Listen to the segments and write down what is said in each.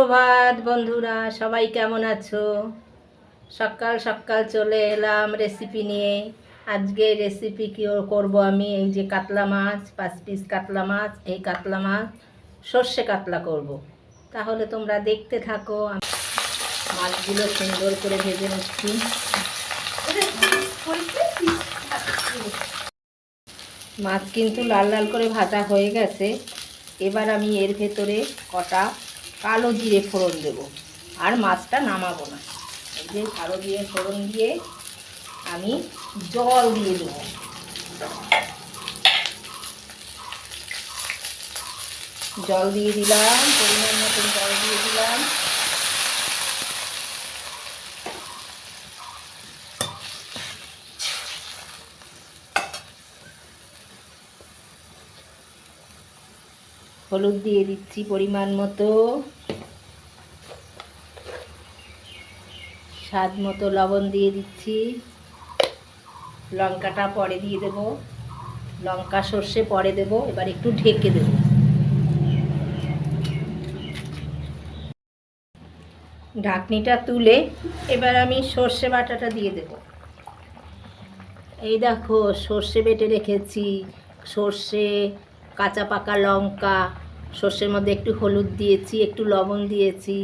সুপ্রভাত বন্ধুরা, সবাই কেমন আছো? সকাল সকাল চলে এলাম রেসিপি নিয়ে। আজকে রেসিপি কি করব আমি, এই যে কাতলা মাছ, 5 পিস কাতলা মাছ, এই কাতলা মাছ সর্ষে কাতলা করব। তাহলে তোমরা দেখতে থাকো। মাছগুলো সুন্দর করে ভেজে নিচ্ছি। মাছ কিন্তু লাল লাল করে ভাজা হয়ে গেছে। এবার আমি এর ভেতরে কটা কালো জিরে ফোড়ন দেব, আর মাছটা নামাবো না। এই যে কালো জিরে ফোড়ন দিয়ে আমি জল দিয়ে দেবো। জল দিয়ে দিলাম, পরিমাণ মতন জল দিয়ে দিলাম। হলুদ দিয়ে দিচ্ছি পরিমাণ মতো, স্বাদ মতো লবণ দিয়ে দিচ্ছি। লঙ্কাটা পরে দিয়ে দেব, লঙ্কা সর্ষে পরে দেব। এবার একটু ঢেকে দেব। ঢাকনিটা তুলে এবার আমি সর্ষে বাটাটা দিয়ে দেব। এই দেখো, সর্ষে বেটে রেখেছি, সর্ষে, কাঁচা পাকা লঙ্কা, সর্ষের মধ্যে একটু হলুদ দিয়েছি, একটু লবণ দিয়েছি।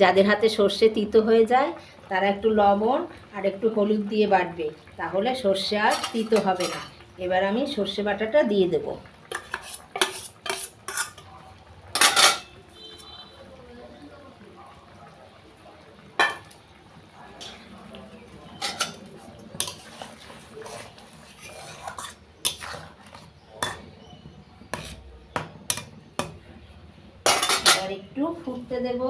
যাদের হাতে সর্ষে তিতো হয়ে যায় তারা একটু লবণ আর একটু হলুদ দিয়ে বাটবে, তাহলে সর্ষে আর তিতো হবে না। এবার আমি সর্ষে বাটাটা দিয়ে দেব। এবার একটু ফুটতে দেব।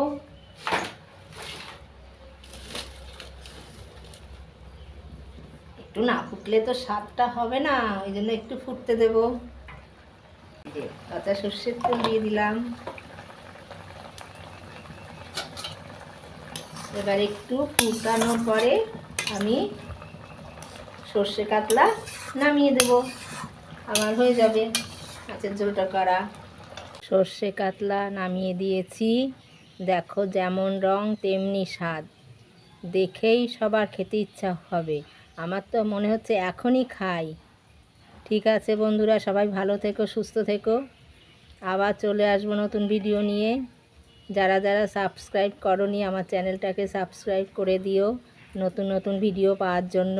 একটু না ফুটলে তো স্বাদটা হবে না, ওই জন্য একটু ফুটতে দেব। কাঁচা সর্ষের তেল দিয়ে দিলাম। এবার একটু ফুটানোর পরে আমি সর্ষে কাতলা নামিয়ে দেব। আমার হয়ে যাবে মাছের ঝোলটা করা। সর্ষে কাতলা নামিয়ে দিয়েছি। দেখো, যেমন রং তেমনি স্বাদ, দেখেই সবার খেতে ইচ্ছা হবে। আমার তো মনে হচ্ছে এখনই খাই। ঠিক আছে বন্ধুরা, সবাই ভালো থেকো, সুস্থ থেকো। আবার চলে আসবো নতুন ভিডিও নিয়ে। যারা যারা সাবস্ক্রাইব করোনি আমার চ্যানেলটাকে সাবস্ক্রাইব করে দিও নতুন নতুন ভিডিও পাওয়ার জন্য।